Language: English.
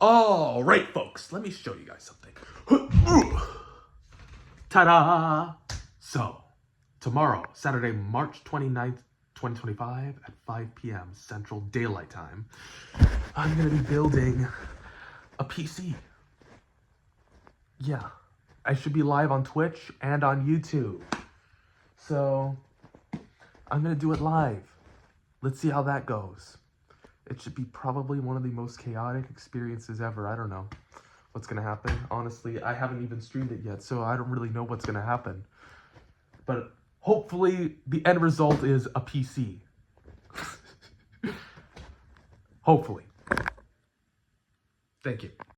All right, folks, let me show you guys something. Ta-da! So, tomorrow, Saturday, March 29th, 2025 at 5 p.m. Central Daylight Time, I'm going to be building a PC. Yeah, I should be live on Twitch and on YouTube. So, I'm going to do it live. Let's see how that goes. It should be probably one of the most chaotic experiences ever. I don't know what's going to happen. Honestly, I haven't even streamed it yet, so I don't really know what's going to happen. But hopefully, the end result is a PC. Hopefully. Thank you.